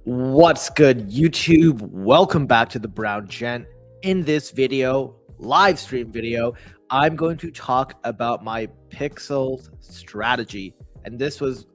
What's good, YouTube? Welcome back to the Brown Gent. In this video, live stream video, I'm going to talk about my Pixels strategy. And this was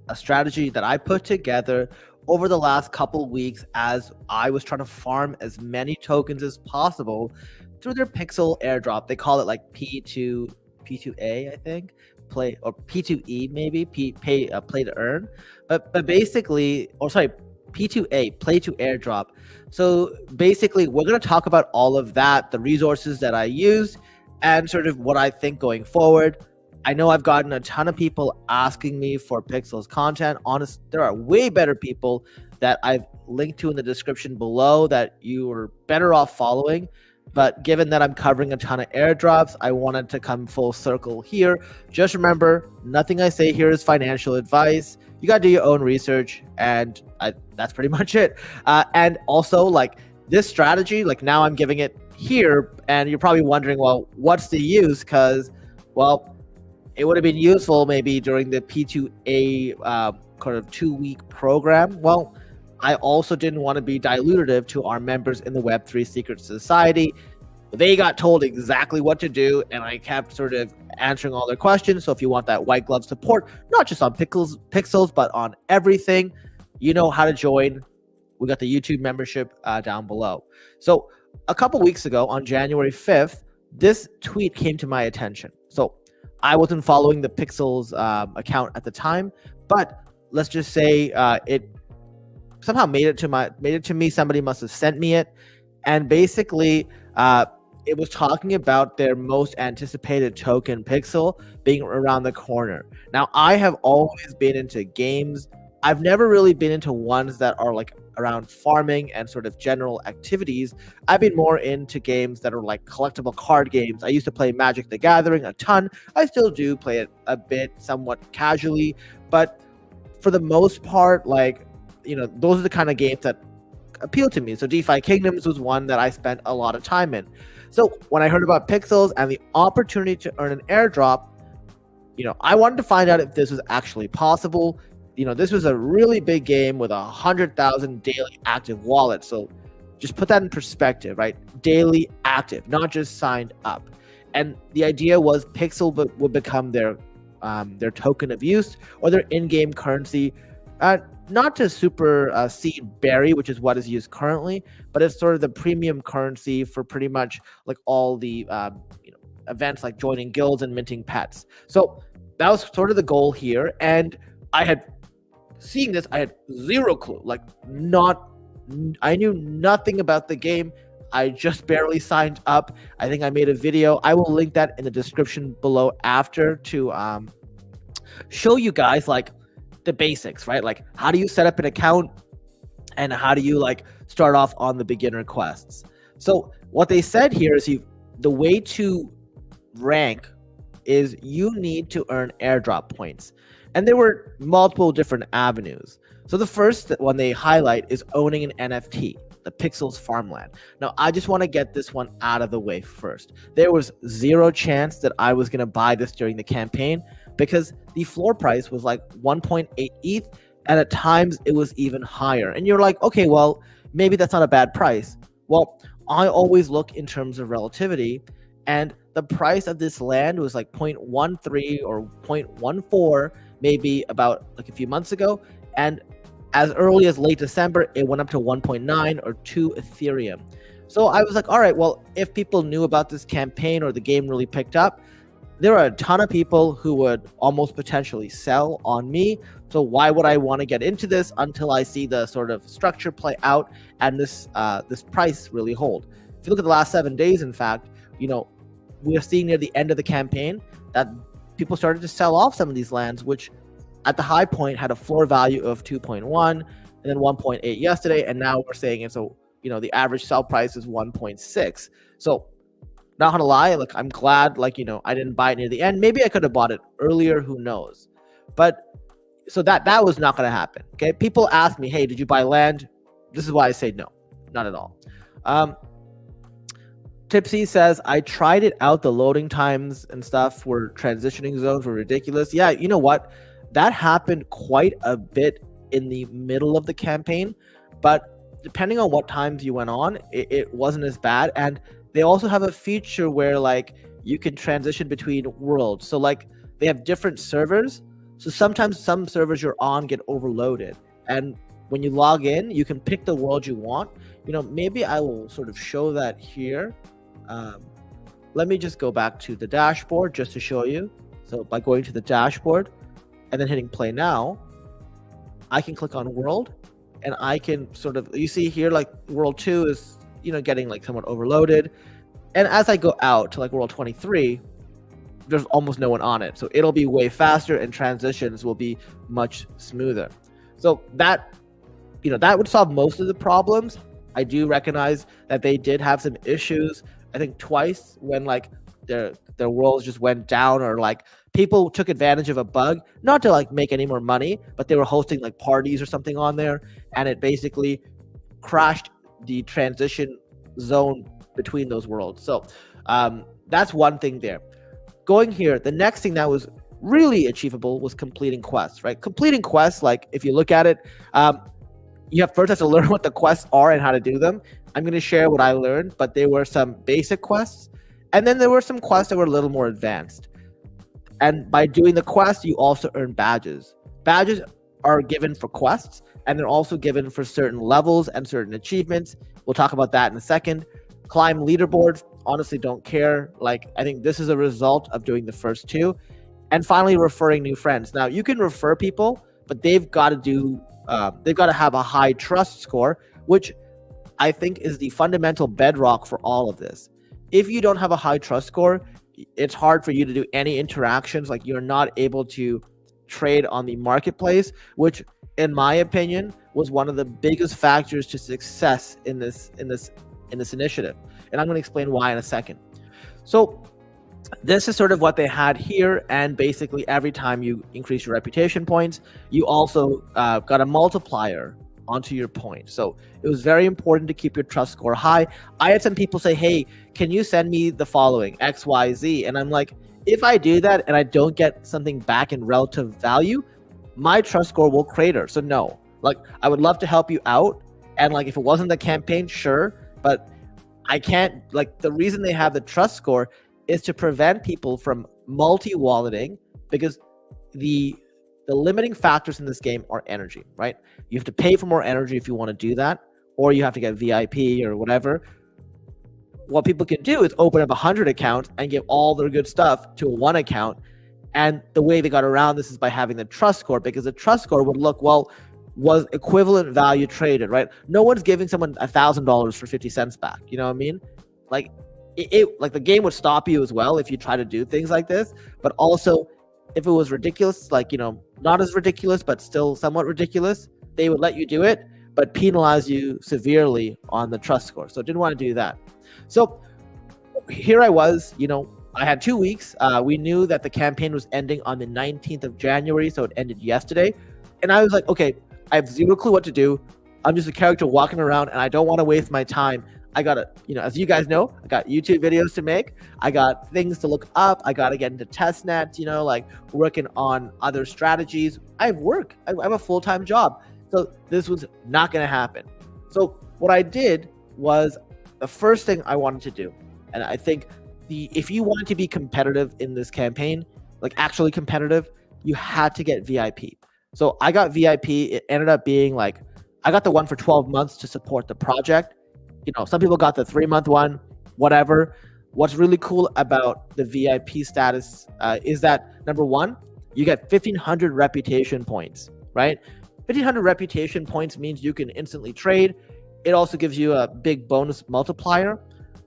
a strategy that I put together over the last couple weeks as I was trying to farm as many tokens as possible through their Pixel airdrop. They call it like P2A, I think. Play or P2E maybe, play to earn. But basically, or sorry, P2A, play to airdrop. So basically, we're going to talk about all of that, the resources that I use, and sort of what I think going forward. I know I've gotten a ton of people asking me for Pixels content. Honest, there are way better people that I've linked to in the description below that you are better off following. But given that I'm covering a ton of airdrops, I wanted to come full circle here. Just remember, nothing I say here is financial advice. You got to do your own research, and that's pretty much it. And also, like, this strategy, like, now I'm giving it here, and you're probably wondering, well, what's the use? Because, well, it would have been useful maybe during the P2A kind of 2-week program. Well, I also didn't want to be dilutive to our members in the Web3 Secret Society. They got told exactly what to do, and I kept sort of answering all their questions. So if you want that white glove support, not just on Pixels, but on everything, you know how to join. We got the YouTube membership down below. So a couple weeks ago, on January 5th, this tweet came to my attention. So I wasn't following the Pixels account at the time, but let's just say it somehow made it to me. Somebody must have sent me it, and basically it was talking about their most anticipated token, Pixel, being around the corner. Now, I have always been into games. I've never really been into ones that are like around farming and sort of general activities. I've been more into games that are like collectible card games. I used to play Magic the Gathering a ton. I still do play it a bit, somewhat casually, but for the most part, like, you know, those are the kind of games that appeal to me. So DeFi Kingdoms was one that I spent a lot of time in. So when I heard about Pixels and the opportunity to earn an airdrop, you know, I wanted to find out if this was actually possible. You know, this was a really big game with 100,000 daily active wallets. So just put that in perspective, right? Daily active, not just signed up. And the idea was Pixel would become their token of use or their in-game currency. Not to supersede Berry, which is what is used currently, but it's sort of the premium currency for pretty much like all the events like joining guilds and minting pets. So that was sort of the goal here. And I had seeing this, I had zero clue. I knew nothing about the game. I just barely signed up. I think I made a video. I will link that in the description below after to show you guys like the basics, right? Like, how do you set up an account and how do you like start off on the beginner quests? So what they said here is the way to rank is you need to earn airdrop points. And there were multiple different avenues. So the first one they highlight is owning an NFT, the Pixels farmland. Now, I just want to get this one out of the way first. There was zero chance that I was going to buy this during the campaign because the floor price was like 1.8 ETH, and at times it was even higher. And you're like, okay, well, maybe that's not a bad price. Well, I always look in terms of relativity, and the price of this land was like 0.13 or 0.14 maybe about like a few months ago, and as early as late December, it went up to 1.9 or 2 Ethereum. So I was like, all right, well, if people knew about this campaign or the game really picked up, there are a ton of people who would almost potentially sell on me. So why would I want to get into this until I see the sort of structure play out and this price really hold? If you look at the last 7 days, in fact, you know, we are seeing near the end of the campaign that people started to sell off some of these lands, which at the high point had a floor value of 2.1 and then 1.8 yesterday. And now we're saying it's the average sell price is 1.6. So not gonna lie, like, I'm glad, like, I didn't buy it near the end. Maybe I could have bought it earlier, who knows? But so that was not gonna happen. Okay, people ask me, hey, did you buy land? This is why I say no, not at all. Tipsy says, I tried it out. The loading times and stuff were transitioning zones were ridiculous. Yeah, you know what? That happened quite a bit in the middle of the campaign, but depending on what times you went on, it wasn't as bad. And they also have a feature where like you can transition between worlds. So like they have different servers. So sometimes some servers you're on get overloaded. And when you log in, you can pick the world you want. Maybe I will sort of show that here. Let me just go back to the dashboard just to show you. So by going to the dashboard and then hitting play now, I can click on world and I can sort of, you see here, like world 2 is, getting like somewhat overloaded. And as I go out to like world 23, there's almost no one on it. So it'll be way faster and transitions will be much smoother. So that, that would solve most of the problems. I do recognize that they did have some issues, I think twice, when like their worlds just went down, or like people took advantage of a bug, not to like make any more money, but they were hosting like parties or something on there, and it basically crashed the transition zone between those worlds. So that's one thing there. Going here, the next thing that was really achievable was completing quests, right? Completing quests, like if you look at it, you first have to learn what the quests are and how to do them. I'm going to share what I learned, but there were some basic quests, and then there were some quests that were a little more advanced. And by doing the quest, you also earn badges. Badges are given for quests, and they're also given for certain levels and certain achievements. We'll talk about that in a second. Climb leaderboards, honestly don't care. Like, I think this is a result of doing the first two. And finally, referring new friends. Now, you can refer people, but they've got to have a high trust score, which I think is the fundamental bedrock for all of this. If you don't have a high trust score, it's hard for you to do any interactions. Like, you're not able to trade on the marketplace, which in my opinion was one of the biggest factors to success in this initiative. And I'm going to explain why in a second. So this is sort of what they had here, and basically every time you increase your reputation points, you also got a multiplier onto your points. So it was very important to keep your trust score high. I had some people say, hey, can you send me the following XYZ? And I'm like, if I do that and I don't get something back in relative value, my trust score will crater. So no, like, I would love to help you out, and like if it wasn't the campaign, sure, but I can't. Like, the reason they have the trust score is to prevent people from multi-walleting, because the limiting factors in this game are energy, right? You have to pay for more energy if you want to do that, or you have to get VIP or whatever. What people can do is open up 100 accounts and give all their good stuff to one account. And the way they got around this is by having the trust score, because the trust score would look, well, was equivalent value traded, right? No one's giving someone $1,000 for 50 cents back. You know what I mean? Like, like the game would stop you as well if you try to do things like this. But also, if it was ridiculous, like, not as ridiculous, but still somewhat ridiculous, they would let you do it, but penalize you severely on the trust score. So didn't want to do that. So here I was, I had 2 weeks. We knew that the campaign was ending on the 19th of January. So it ended yesterday. And I was like, okay, I have zero clue what to do. I'm just a character walking around and I don't want to waste my time. I got to, as you guys know, I got YouTube videos to make. I got things to look up. I got to get into testnet, like working on other strategies. I have work. I have a full-time job. So this was not going to happen. So what I did was, the first thing I wanted to do, and I think if you wanted to be competitive in this campaign, like actually competitive, you had to get VIP. So I got VIP. It ended up being like, I got the one for 12 months to support the project. Some people got the 3-month one, whatever. What's really cool about the VIP status is that, number one, you get 1,500 reputation points, right? 1,500 reputation points means you can instantly trade. It also gives you a big bonus multiplier.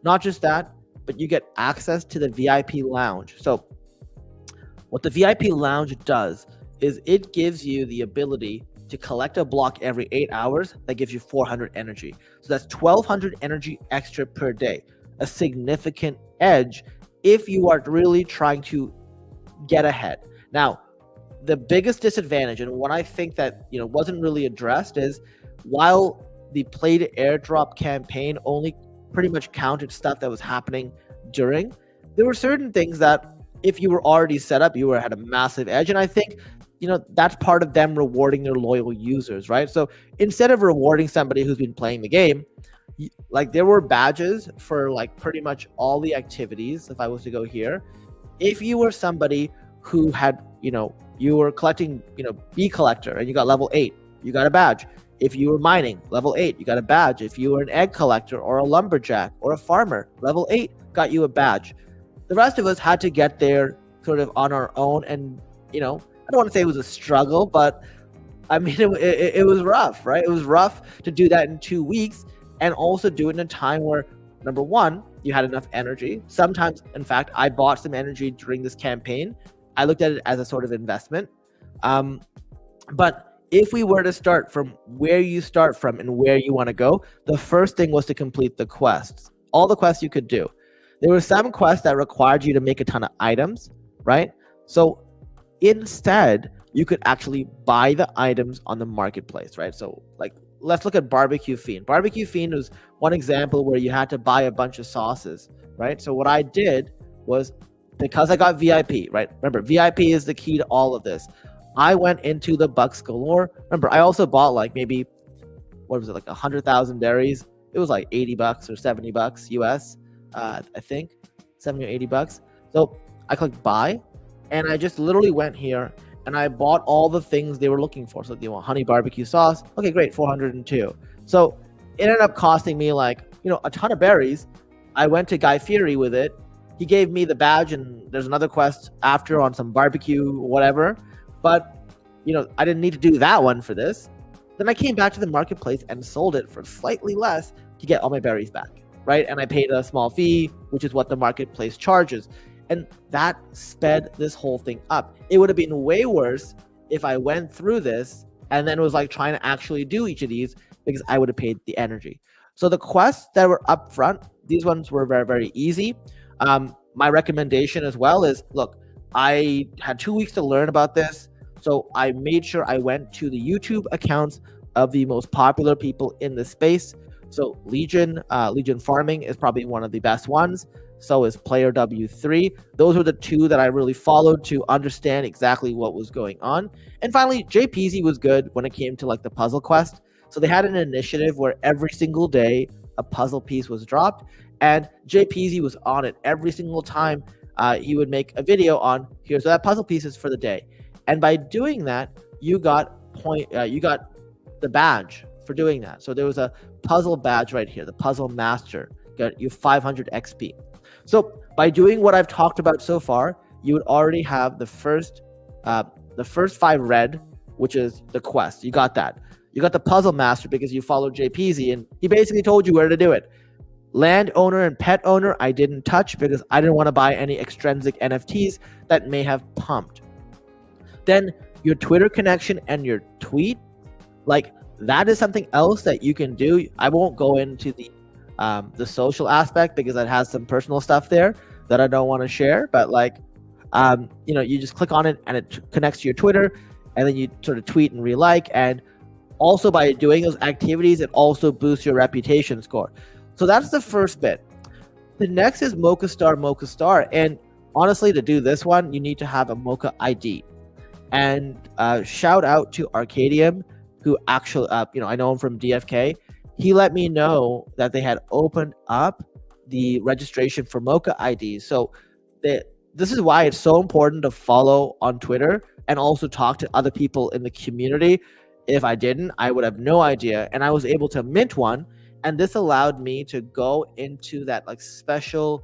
Not just that, but you get access to the VIP lounge. So what the VIP lounge does is it gives you the ability to collect a block every 8 hours that gives you 400 energy. So that's 1,200 energy extra per day. A significant edge if you are really trying to get ahead. Now, the biggest disadvantage, and what I think that wasn't really addressed, is while the play to airdrop campaign only pretty much counted stuff that was happening during, there were certain things that if you were already set up, you were at a massive edge. And I think that's part of them rewarding their loyal users, right? So instead of rewarding somebody who's been playing the game, like there were badges for like pretty much all the activities. If I was to go here, if you were somebody who had, you were collecting, bee collector and you got level 8, you got a badge. If you were mining, level 8, you got a badge. If you were an egg collector or a lumberjack or a farmer, level 8 got you a badge. The rest of us had to get there sort of on our own. And, I don't want to say it was a struggle, but I mean, it was rough, right? It was rough to do that in 2 weeks and also do it in a time where, number one, you had enough energy. Sometimes, in fact, I bought some energy during this campaign. I looked at it as a sort of investment. But if we were to start from where you start from and where you want to go, the first thing was to complete the quests. All the quests you could do. There were some quests that required you to make a ton of items, right? So instead, you could actually buy the items on the marketplace, right? So like, let's look at Barbecue Fiend. Barbecue Fiend was one example where you had to buy a bunch of sauces, right? So what I did was, because I got VIP, right? Remember, VIP is the key to all of this. I went into the Bucks Galore. Remember, I also bought like maybe, what was it, like 100,000 berries. It was like $80 or $70 US, I think, 70 or $80. So I clicked buy, and I just literally went here and I bought all the things they were looking for. So you want honey barbecue sauce? Okay, great, 402. So it ended up costing me like, a ton of berries. I went to Guy Fieri with it. He gave me the badge, and there's another quest after on some barbecue, whatever. But, I didn't need to do that one for this. Then I came back to the marketplace and sold it for slightly less to get all my berries back, right? And I paid a small fee, which is what the marketplace charges. And that sped this whole thing up. It would have been way worse if I went through this and then was like trying to actually do each of these, because I would have paid the energy. So the quests that were up front, these ones were very, very easy. My recommendation as well is, look, I had 2 weeks to learn about this. So I made sure I went to the YouTube accounts of the most popular people in the space. So Legion Farming is probably one of the best ones. So is Player W3. Those were the two that I really followed to understand exactly what was going on. And finally, JPZ was good when it came to like the puzzle quest. So they had an initiative where every single day a puzzle piece was dropped, and JPZ was on it every single time. He would make a video on, here's that puzzle pieces for the day. And by doing that, you got the badge for doing that. So there was a puzzle badge right here, the puzzle master, got you 500 XP. So by doing what I've talked about so far, you would already have the first 5 red, which is the quest. You got that. You got the puzzle master because you followed JPZ, and he basically told you where to do it. Land owner and pet owner, I didn't touch because I didn't want to buy any extrinsic NFTs that may have pumped. Then your Twitter connection and your tweet, like that is something else that you can do. I won't go into the social aspect because it has some personal stuff there that I don't want to share. But like, you just click on it and it connects to your Twitter, and then you sort of tweet and re-like. And also by doing those activities, it also boosts your reputation score. So that's the first bit. The next is Mocha Star. And honestly, to do this one, you need to have a Mocha ID. And shout out to Arcadium, who actually, I know him from DFK. He let me know that they had opened up the registration for Mocha IDs. So this is why it's so important to follow on Twitter and also talk to other people in the community. If I didn't, I would have no idea. And I was able to mint one. And this allowed me to go into that like special,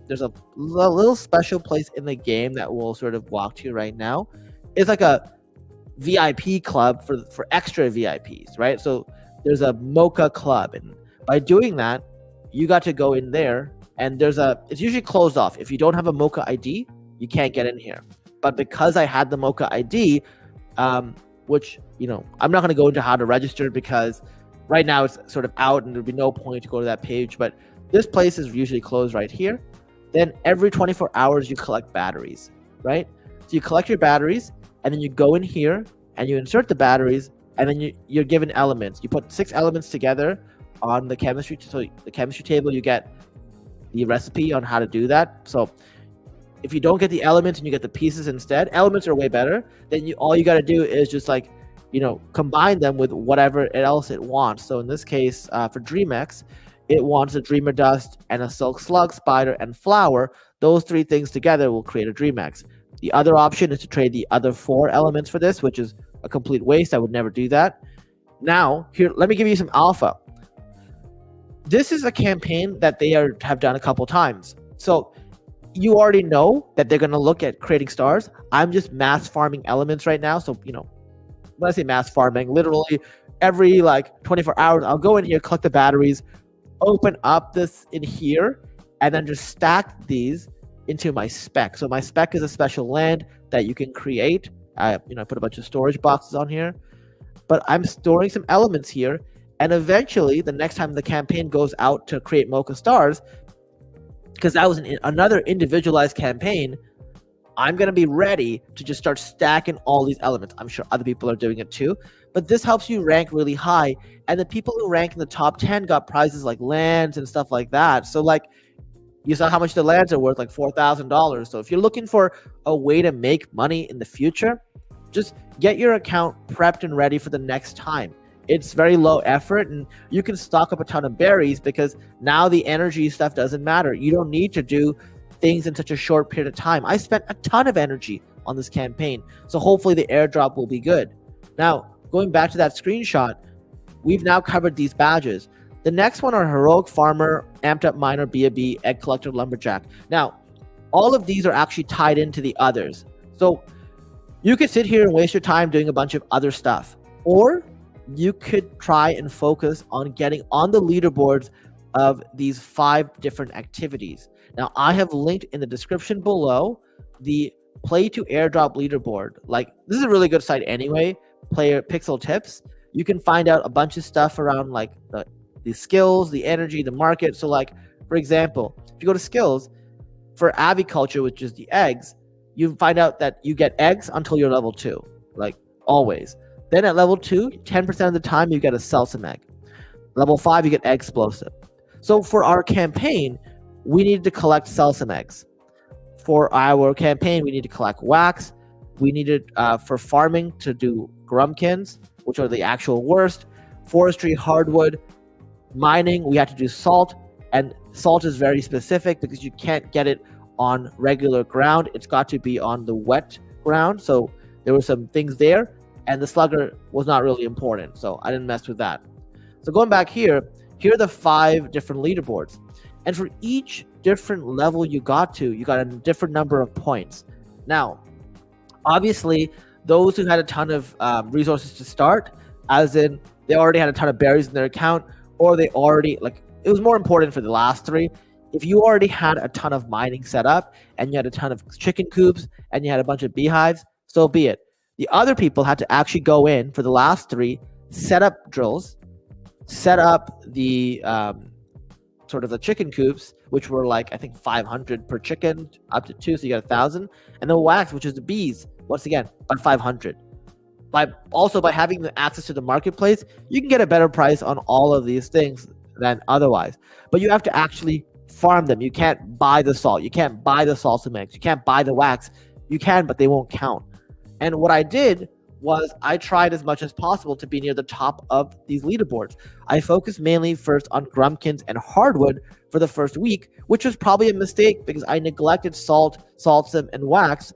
there's a little special place in the game that we'll sort of walk to right now. It's like a VIP club for extra VIPs, right? So there's a Mocha club, and by doing that, you got to go in there, and it's usually closed off. If you don't have a Mocha ID, you can't get in here. But because I had the Mocha ID, which, I'm not going to go into how to register because right now it's sort of out and there'd be no point to go to that page, but this place is usually closed right here. Then every 24 hours you collect batteries, right? So you collect your batteries, and then you go in here and you insert the batteries, and then you're given elements. You put 6 elements together on the chemistry. So the chemistry table, you get the recipe on how to do that. So if you don't get the elements and you get the pieces instead, elements are way better. Then all you got to do is just like, combine them with whatever else it wants. So in this case, for DreamX, it wants a Dreamer Dust and a Silk Slug, Spider, and Flower. Those 3 things together will create a DreamX. The other option is to trade the other 4 elements for this, which is a complete waste. I would never do that. Now, here, let me give you some alpha. This is a campaign that they have done a couple times. So you already know that they're going to look at creating stars. I'm just mass farming elements right now. So, when I say mass farming, literally every like 24 hours, I'll go in here, collect the batteries, open up this in here, and then just stack these into my spec. So my spec is a special land that you can create. I put a bunch of storage boxes on here, but I'm storing some elements here. And eventually, the next time the campaign goes out to create Mocha Stars, because that was another individualized campaign, I'm going to be ready to just start stacking all these elements. I'm sure other people are doing it too, but this helps you rank really high. And the people who rank in the top 10 got prizes like lands and stuff like that. So like, you saw how much the lands are worth, like $4,000. So if you're looking for a way to make money in the future, just get your account prepped and ready for the next time. It's very low effort, and you can stock up a ton of berries because now the energy stuff doesn't matter. You don't need to do things in such a short period of time. I spent a ton of energy on this campaign, so hopefully the airdrop will be good. Now, going back to that screenshot, we've now covered these badges. The next one are Heroic Farmer, Amped Up Miner, B.A.B., Egg Collector, Lumberjack. Now, all of these are actually tied into the others. So you could sit here and waste your time doing a bunch of other stuff, or you could try and focus on getting on the leaderboards of these 5 different activities. Now, I have linked in the description below the Play to Airdrop leaderboard. Like, this is a really good site anyway, Player Pixel Tips. You can find out a bunch of stuff around like the skills, the energy, the market. So like, for example, if you go to skills, for aviculture, which is the eggs, you find out that you get eggs until you're level 2, like always. Then at level 2, 10% of the time you get a Selsum egg. Level 5, you get egg explosive. So for our campaign, we need to collect Selsum eggs. For our campaign, we need to collect wax. We needed for farming to do Grumpkins, which are the actual worst. Forestry, hardwood. Mining, we had to do salt. And salt is very specific because you can't get it on regular ground. It's got to be on the wet ground. So there were some things there. And the slugger was not really important, so I didn't mess with that. So going back here are the 5 different leaderboards. And for each different level you got a different number of points. Now, obviously, those who had a ton of resources to start, as in they already had a ton of berries in their account, or they already, like, it was more important for the last 3. If you already had a ton of mining set up, and you had a ton of chicken coops, and you had a bunch of beehives, so be it. The other people had to actually go in for the last 3, set up drills, set up the sort of the chicken coops, which were like, I think 500 per chicken, up to 2, so you got 1,000. And the wax, which is the bees, once again, by 500. By having the access to the marketplace, you can get a better price on all of these things than otherwise. But you have to actually farm them. You can't buy the salt. You can't buy the salsa mix. You can't buy the wax. You can, but they won't count. And what I did was I tried as much as possible to be near the top of these leaderboards. I focused mainly first on Grumpkins and hardwood for the first week, which was probably a mistake because I neglected salt, salsum, and wax.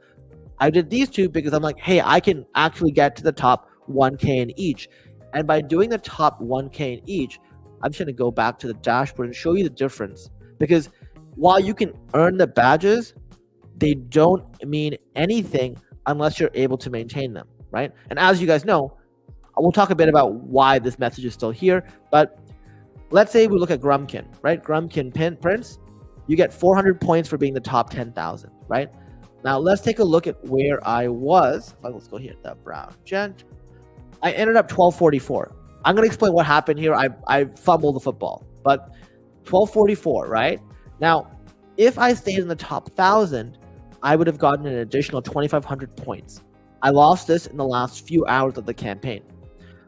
I did these 2 because I'm like, hey, I can actually get to the top 1K in each. And by doing the top 1K in each, I'm just going to go back to the dashboard and show you the difference. Because while you can earn the badges, they don't mean anything unless you're able to maintain them, right? And as you guys know, we'll talk a bit about why this message is still here, but let's say we look at Grumpkin, right? Grumpkin Prince, you get 400 points for being the top 10,000, right? Now let's take a look at where I was. Let's go here, the brown gent. I ended up 1244. I'm gonna explain what happened here. I fumbled the football, but 1244, right? Now, if I stayed in the top 1,000, I would have gotten an additional 2,500 points. I lost this in the last few hours of the campaign.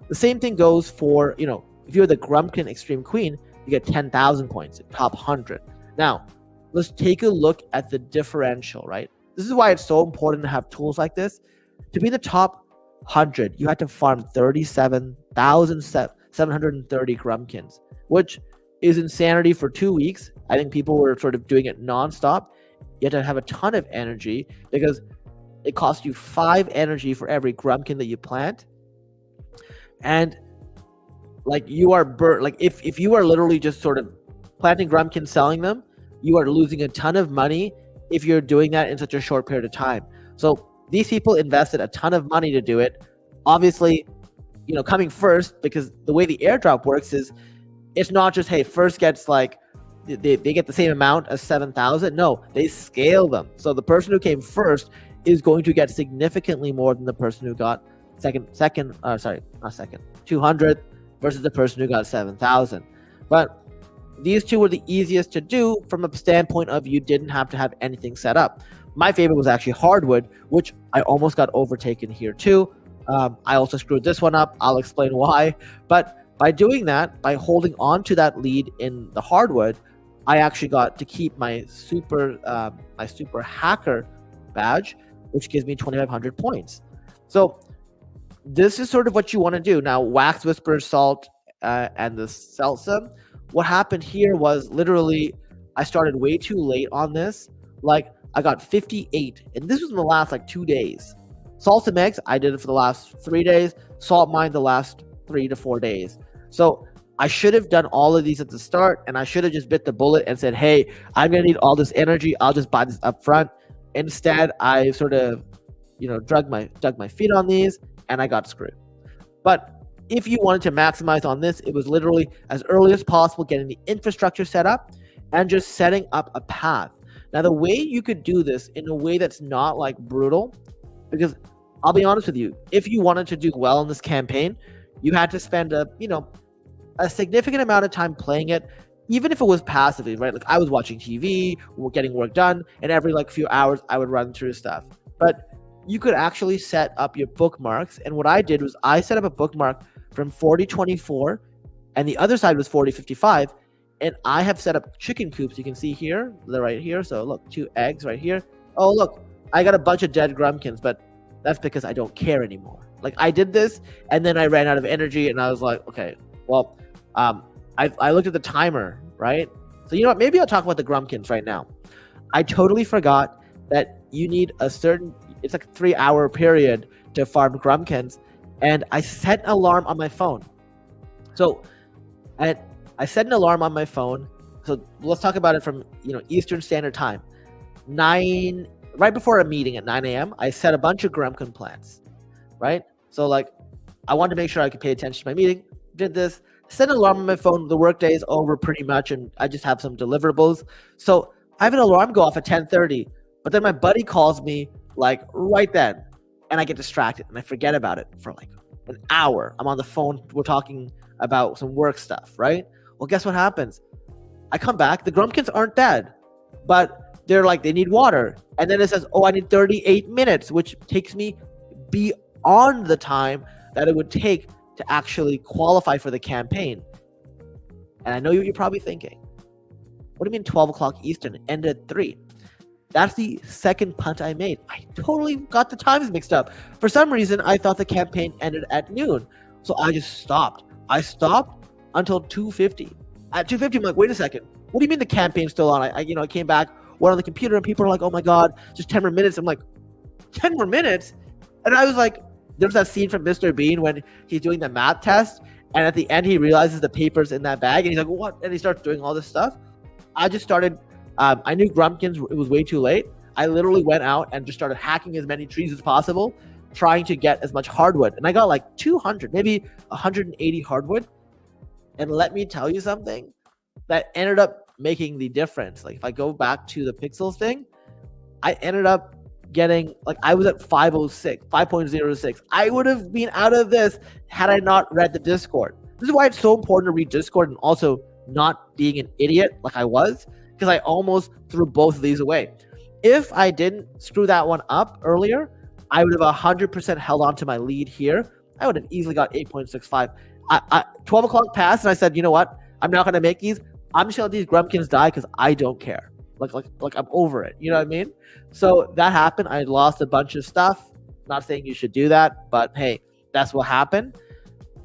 The same thing goes for, if you're the Grumpkin Extreme Queen, you get 10,000 points, top 100. Now, let's take a look at the differential, right? This is why it's so important to have tools like this. To be in the top 100, you had to farm 37,730 Grumpkins, which is insanity for 2 weeks. I think people were sort of doing it nonstop. You had to have a ton of energy because it costs you 5 energy for every Grumpkin that you plant. And like you are like if you are literally just sort of planting Grumpkins, selling them, you are losing a ton of money if you're doing that in such a short period of time. So these people invested a ton of money to do it. Obviously, coming first, because the way the airdrop works is it's not just, hey, first gets like they get the same amount as 7,000. No, they scale them. So the person who came first is going to get significantly more than the person who got 200 versus the person who got 7,000. But these two were the easiest to do from a standpoint of you didn't have to have anything set up. My favorite was actually hardwood, which I almost got overtaken here too. I also screwed this one up. I'll explain why. But by doing that, by holding on to that lead in the hardwood, I actually got to keep my super hacker badge, which gives me 2,500 points. So this is sort of what you want to do. Now, Wax Whisper, Salt, and the Salsa, what happened here was literally I started way too late on this. Like I got 58, and this was in the last like 2 days. Salsa Megs, I did it for the last 3 days. Salt Mine the last 3 to 4 days. So I should have done all of these at the start, and I should have just bit the bullet and said, hey, I'm going to need all this energy. I'll just buy this up front. Instead, I sort of, dug my feet on these, and I got screwed. But if you wanted to maximize on this, it was literally as early as possible getting the infrastructure set up and just setting up a path. Now, the way you could do this in a way that's not like brutal, because I'll be honest with you, if you wanted to do well in this campaign, you had to spend a significant amount of time playing it, even if it was passively, right? Like I was watching TV, getting work done, and every like few hours I would run through stuff. But you could actually set up your bookmarks. And what I did was I set up a bookmark from 4024, and the other side was 4055. And I have set up chicken coops. You can see here, they're right here. So look, 2 eggs right here. Oh, look, I got a bunch of dead Grumpkins, but that's because I don't care anymore. Like I did this, and then I ran out of energy, and I was like, okay, well, I looked at the timer, right? So you know what? Maybe I'll talk about the Grumpkins right now. I totally forgot that you need it's like a 3-hour period to farm Grumpkins, and I set an alarm on my phone. So I set an alarm on my phone. So let's talk about it from Eastern Standard Time. Right before a meeting at 9 a.m., I set a bunch of Grumpkin plants, right? So like I wanted to make sure I could pay attention to my meeting. Did this, set an alarm on my phone. The workday is over pretty much, and I just have some deliverables. So I have an alarm go off at 10:30, but then my buddy calls me like right then, and I get distracted and I forget about it for like an hour. I'm on the phone. We're talking about some work stuff, right? Well, guess what happens? I come back. The Grumpkins aren't dead, but they're like, they need water. And then it says, oh, I need 38 minutes, which takes me beyond the time that it would take to actually qualify for the campaign. And I know what you're probably thinking. What do you mean 12 o'clock Eastern? Ended at 3. That's the second punt I made. I totally got the times mixed up. For some reason, I thought the campaign ended at noon. So I just stopped. I stopped until 2:50. At 2:50, I'm like, wait a second. What do you mean the campaign's still on? I came back, went on the computer, and people are like, oh my God, just 10 more minutes. I'm like, 10 more minutes? And I was like, there's that scene from Mr. Bean when he's doing the math test, and at the end, he realizes the paper's in that bag, and he's like, what? And he starts doing all this stuff. I just started, I knew Grumpkins, it was way too late. I literally went out and just started hacking as many trees as possible, trying to get as much hardwood. And I got like 200, maybe 180 hardwood. And let me tell you something that ended up making the difference. Like if I go back to the pixels thing, I ended up getting, like I was at 5.06. I would have been out of this had I not read the Discord. This is why it's so important to read Discord, and also not being an idiot like I was, because I almost threw both of these away. If I didn't screw that one up earlier, I would have 100% held on to my lead here. I would have easily got 8.65. 12 o'clock passed, and I said, you know what? I'm not going to make these. I'm just going to let these Grumpkins die because I don't care. like I'm over it. You know what I mean? So that happened. I lost a bunch of stuff. Not saying you should do that, but hey, that's what happened.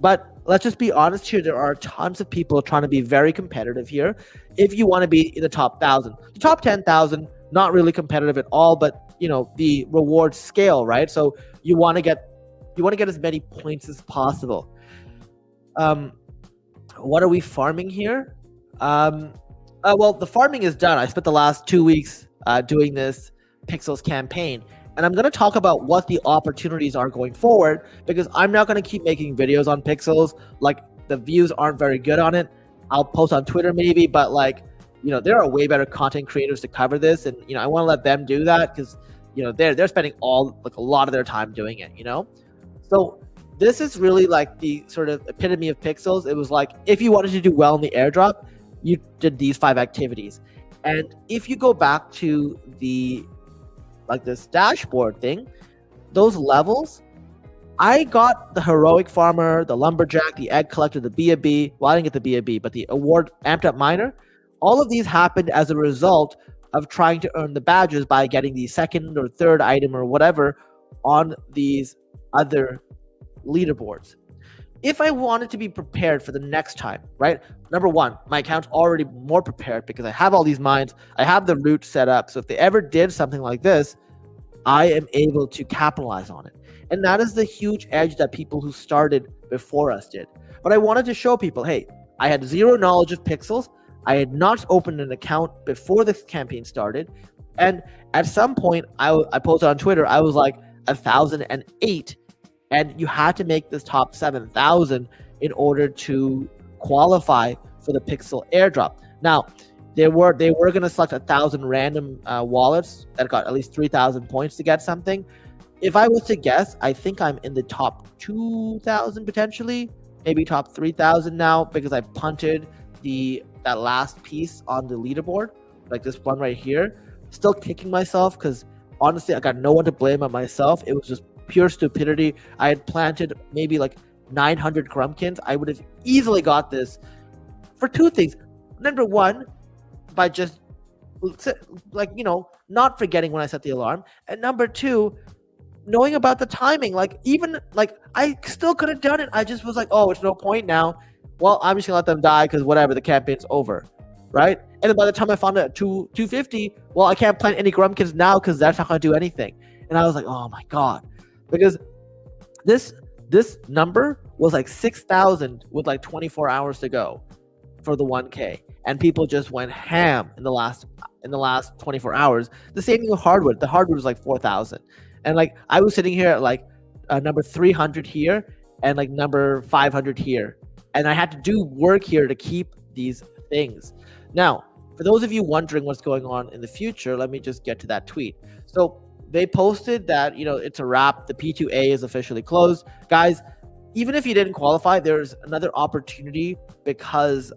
But let's just be honest here. There are tons of people trying to be very competitive here. If you want to be in the top 1,000, the top 10,000, not really competitive at all, but the reward scale, right? So you want to get as many points as possible. What are we farming here? Well, the farming is done. I spent the last 2 weeks doing this Pixels campaign. And I'm going to talk about what the opportunities are going forward, because I'm not going to keep making videos on Pixels. Like, the views aren't very good on it. I'll post on Twitter maybe, but there are way better content creators to cover this. And, I want to let them do that because, they're spending a lot of their time doing it, So this is really like the sort of epitome of Pixels. It was like, if you wanted to do well in the airdrop, you did these 5 activities. And if you go back to this dashboard thing, those levels, I got the heroic farmer, the lumberjack, the egg collector, the B.A.B. Well, I didn't get the B.A.B., but the award amped up miner. All of these happened as a result of trying to earn the badges by getting the second or third item or whatever on these other leaderboards. If I wanted to be prepared for the next time, right? Number one, my account's already more prepared because I have all these mines. I have the route set up. So if they ever did something like this, I am able to capitalize on it. And that is the huge edge that people who started before us did. But I wanted to show people, hey, I had zero knowledge of Pixels. I had not opened an account before this campaign started. And at some point, I posted on Twitter, I was like 1,008. And you had to make this top 7,000 in order to qualify for the Pixel airdrop. Now, they were going to select 1,000 random wallets that got at least 3,000 points to get something. If I was to guess, I think I'm in the top 2,000 potentially, maybe top 3,000 now, because I punted that last piece on the leaderboard, like this one right here. Still kicking myself because honestly, I got no one to blame but myself. It was just pure stupidity. I had planted maybe like 900 Grumpkins. I would have easily got this for 2 things. Number one, by just not forgetting when I set the alarm, and number 2, knowing about the timing. I still could have done it. I just was like, oh, it's no point now. Well, I'm just gonna let them die because whatever, the campaign's over, right? And then by the time I found it at 250, well, I can't plant any Grumpkins now because that's not gonna do anything. And I was like, oh my god, because this number was like 6,000 with like 24 hours to go for the 1K, and people just went ham in the last 24 hours. The same thing with hardwood. The hardwood was like 4,000, and I was sitting here at number 300 here and number 500 here, and I had to do work here to keep these things. Now, for those of you wondering what's going on in the future, let me just get to that tweet. So they posted that it's a wrap. The P2A is officially closed, guys. Even if you didn't qualify, there's another opportunity because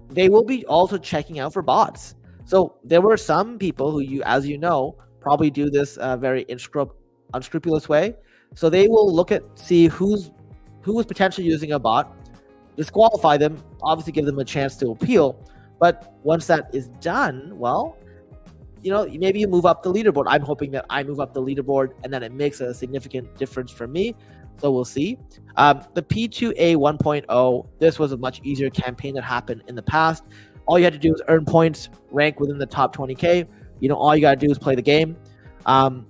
they will be also checking out for bots. So there were some people who, as you know, probably do this very unscrupulous way. So they will see who is potentially using a bot, disqualify them, obviously give them a chance to appeal. But once that is done, well, maybe you move up the leaderboard. I'm hoping that I move up the leaderboard and then it makes a significant difference for me. So we'll see. The P2A 1.0, this was a much easier campaign that happened in the past. All you had to do was earn points, rank within the top 20K. All you got to do is play the game. And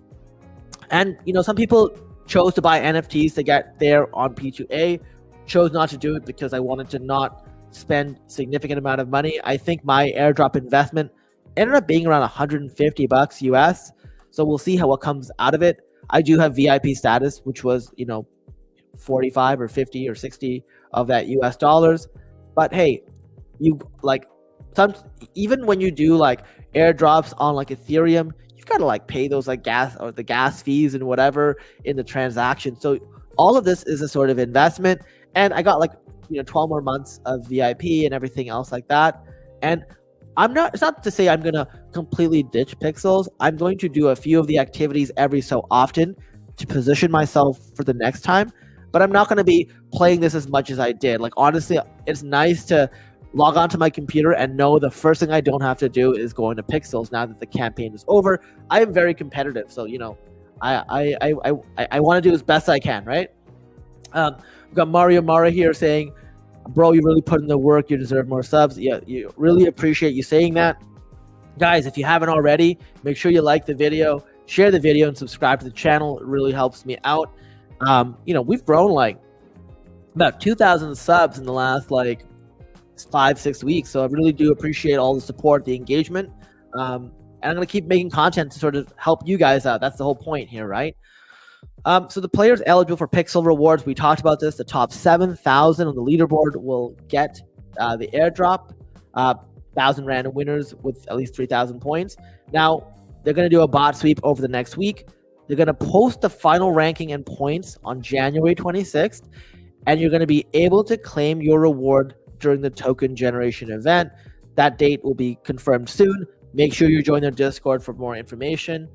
some people chose to buy NFTs to get there on P2A. Chose not to do it because I wanted to not spend significant amount of money. I think my airdrop investment ended up being around $150 US. So we'll see what comes out of it. I do have VIP status, which was 45 or 50 or 60 of that US dollars. But hey, even when you do airdrops on Ethereum, you've got to pay those gas fees and whatever in the transaction. So all of this is a sort of investment. And I got 12 more months of VIP and everything else like that. And it's not to say I'm going to completely ditch Pixels. I'm going to do a few of the activities every so often to position myself for the next time. But I'm not going to be playing this as much as I did. Honestly, it's nice to log on to my computer and know the first thing I don't have to do is go into Pixels now that the campaign is over. I am very competitive, so I want to do as best I can, right? We've got Mario Mara here saying, bro, you really put in the work, you deserve more subs. Yeah, you really appreciate you saying that. Guys, if you haven't already, make sure you like the video, share the video, and subscribe to the channel. It really helps me out. We've grown like about 2,000 subs in the last like 5-6 weeks, so I really do appreciate all the support, the engagement, and I'm going to keep making content to sort of help you guys out. That's the whole point here, right? So the players eligible for Pixel rewards, we talked about this. The top 7,000 on the leaderboard will get the airdrop, 1,000 random winners with at least 3,000 points. Now, they're going to do a bot sweep over the next week. They're going to post the final ranking and points on January 26th, and you're going to be able to claim your reward during the token generation event. That date will be confirmed soon. Make sure you join their Discord for more information.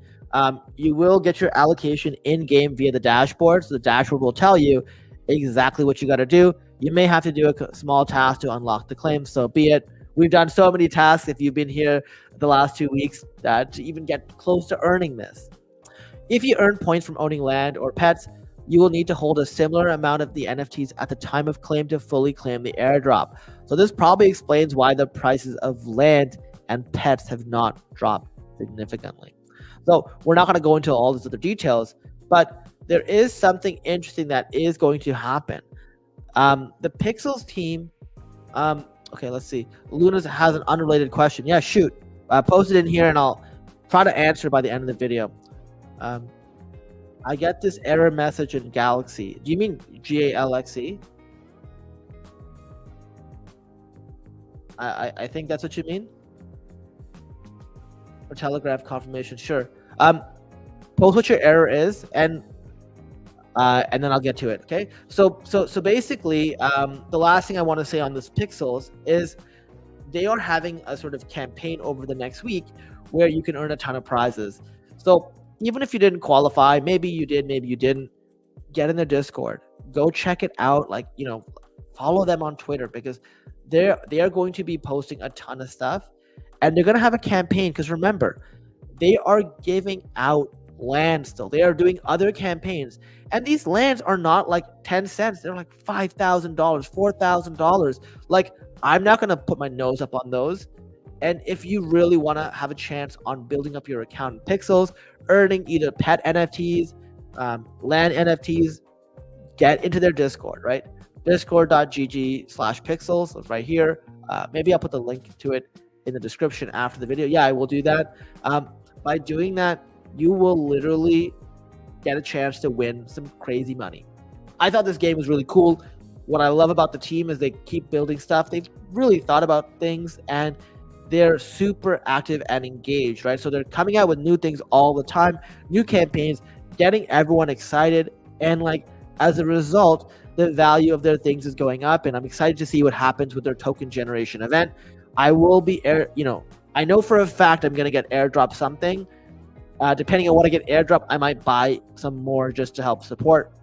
You will get your allocation in-game via the dashboard. So the dashboard will tell you exactly what you got to do. You may have to do a small task to unlock the claim, so be it. We've done so many tasks, if you've been here the last 2 weeks, to even get close to earning this. If you earn points from owning land or pets, you will need to hold a similar amount of the NFTs at the time of claim to fully claim the airdrop. So this probably explains why the prices of land and pets have not dropped significantly. So we're not going to go into all these other details, but there is something interesting that is going to happen. The Pixels team, okay, let's see. Luna has an unrelated question. Yeah, shoot. Post it in here and I'll try to answer by the end of the video. I get this error message in Galaxy. Do you mean Galaxy? I think that's what you mean. Or Telegraph confirmation, sure. Post what your error is, and then I'll get to it. Okay. So basically, the last thing I want to say on this Pixels is they are having a sort of campaign over the next week where you can earn a ton of prizes. So even if you didn't qualify, maybe you did, maybe you didn't, get in their Discord, go check it out. Like, follow them on Twitter, because they are going to be posting a ton of stuff, and they're going to have a campaign. Because remember, they are giving out land still. They are doing other campaigns, and these lands are not like 10 cents. They're like $5,000, $4,000. Like, I'm not going to put my nose up on those. And if you really want to have a chance on building up your account in Pixels, earning either pet NFTs, land NFTs, get into their Discord, right? Discord.gg/pixels. It's right here. Maybe I'll put the link to it in the description after the video. Yeah, I will do that. By doing that, you will literally get a chance to win some crazy money. I thought this game was really cool. What I love about the team is they keep building stuff. They've really thought about things, and they're super active and engaged, right? So they're coming out with new things all the time, new campaigns, getting everyone excited. And like, as a result, the value of their things is going up. And I'm excited to see what happens with their token generation event. I will be, I know for a fact I'm going to get airdrop something. Depending on what I get airdrop, I might buy some more just to help support.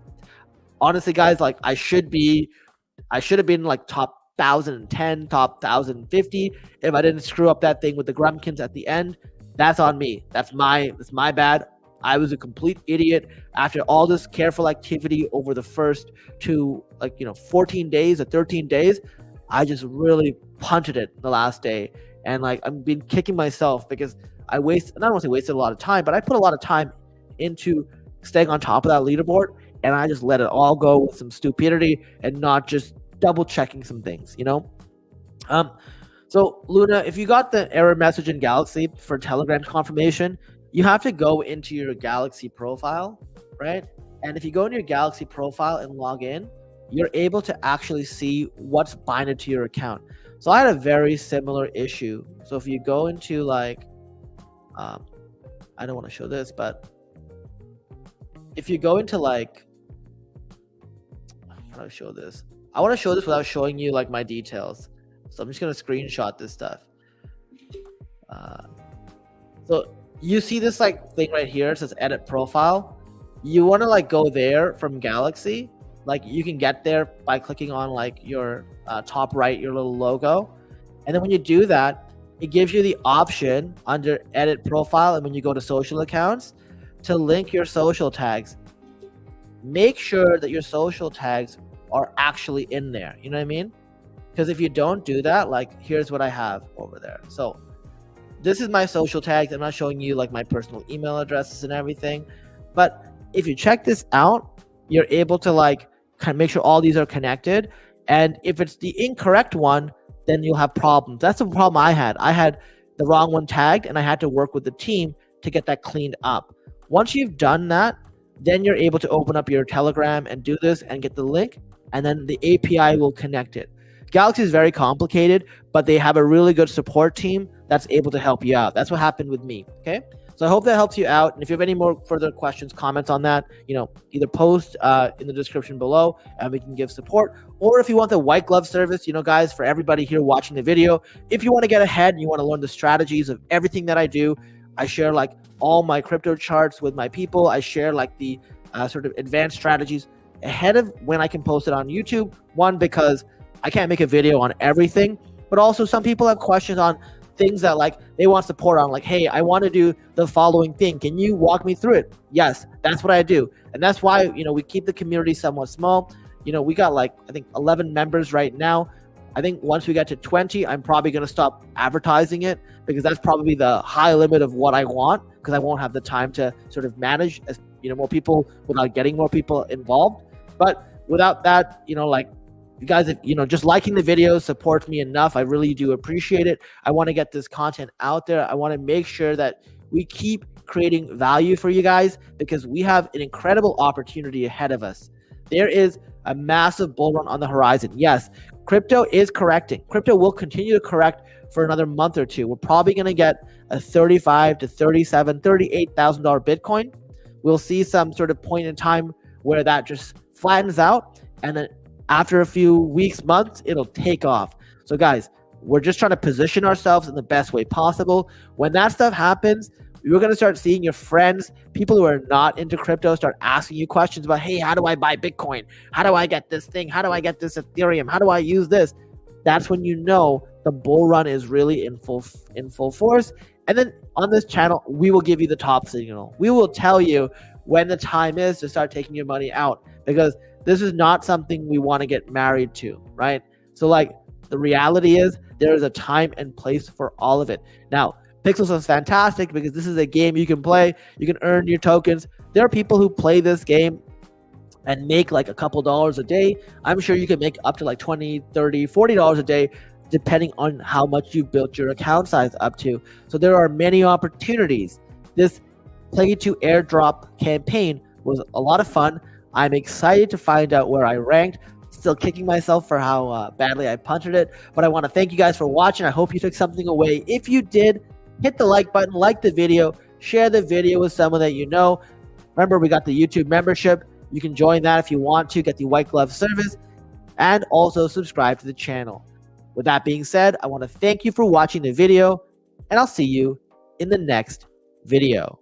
Honestly, guys, like I should have been like top 1,010, top 1,050. If I didn't screw up that thing with the Grumpkins at the end, that's on me. That's my bad. I was a complete idiot. After all this careful activity over the first 14 days or 13 days, I just really punted it the last day. And like, I've been kicking myself because I don't want to say wasted a lot of time, but I put a lot of time into staying on top of that leaderboard, and I just let it all go with some stupidity and not just double checking some things, So Luna, if you got the error message in Galaxy for Telegram confirmation, you have to go into your Galaxy profile, right? And if you go into your Galaxy profile and log in, you're able to actually see what's binded to your account. So I had a very similar issue. So if you go into like, I don't want to show this, but if you go into like, how do I show this? I want to show this without showing you like my details. So I'm just going to screenshot this stuff. So you see this like thing right here. It says edit profile. You want to like go there from Galaxy. Like you can get there by clicking on like your top right, your little logo. And then when you do that, it gives you the option under edit profile, and when you go to social accounts, to link your social tags. Make sure that your social tags are actually in there. You know what I mean? Because if you don't do that, like here's what I have over there. So this is my social tags. I'm not showing you like my personal email addresses and everything. But if you check this out, you're able to like kind of make sure all these are connected. And if it's the incorrect one, then you'll have problems. That's the problem I had. I had the wrong one tagged, and I had to work with the team to get that cleaned up. Once you've done that, then you're able to open up your Telegram and do this and get the link, and then the API will connect it. Galaxy is very complicated, but they have a really good support team that's able to help you out. That's what happened with me. Okay. So I hope that helps you out. And if you have any more further questions, comments on that, either post in the description below and we can give support. Or if you want the white glove service, guys, for everybody here watching the video, if you want to get ahead and you want to learn the strategies of everything that I do, I share like all my crypto charts with my people. I share like the sort of advanced strategies ahead of when I can post it on YouTube. One, because I can't make a video on everything, but also some people have questions on things that like they want support on, like, hey, I want to do the following thing. Can you walk me through it? Yes, that's what I do. And that's why, we keep the community somewhat small. We got like, I think 11 members right now. I think once we get to 20, I'm probably going to stop advertising it, because that's probably the high limit of what I want, because I won't have the time to sort of manage as more people without getting more people involved. But without that, like, you guys, if just liking the video supports me enough. I really do appreciate it. I want to get this content out there. I want to make sure that we keep creating value for you guys, because we have an incredible opportunity ahead of us. There is a massive bull run on the horizon. Yes, crypto is correcting. Crypto will continue to correct for another month or two. We're probably going to get a $35,000 to $37,000, $38,000 Bitcoin. We'll see some sort of point in time where that just flattens out, and then after a few weeks, months, it'll take off. So guys, we're just trying to position ourselves in the best way possible. When that stuff happens, you're going to start seeing your friends, people who are not into crypto, start asking you questions about, hey, how do I buy Bitcoin? How do I get this thing? How do I get this Ethereum? How do I use this? That's when you know the bull run is really in full force. And then on this channel, we will give you the top signal. We will tell you when the time is to start taking your money out, because this is not something we want to get married to, right? So like, the reality is there is a time and place for all of it. Now, Pixels is fantastic because this is a game you can play. You can earn your tokens. There are people who play this game and make like a couple dollars a day. I'm sure you can make up to like $20, $30, $40 a day, depending on how much you built your account size up to. So there are many opportunities. This Play to Airdrop campaign was a lot of fun. I'm excited to find out where I ranked. Still kicking myself for how badly I punted it. But I want to thank you guys for watching. I hope you took something away. If you did, hit the like button, like the video, share the video with someone that you know. Remember, we got the YouTube membership. You can join that if you want to, get the white glove service, and also subscribe to the channel. With that being said, I want to thank you for watching the video, and I'll see you in the next video.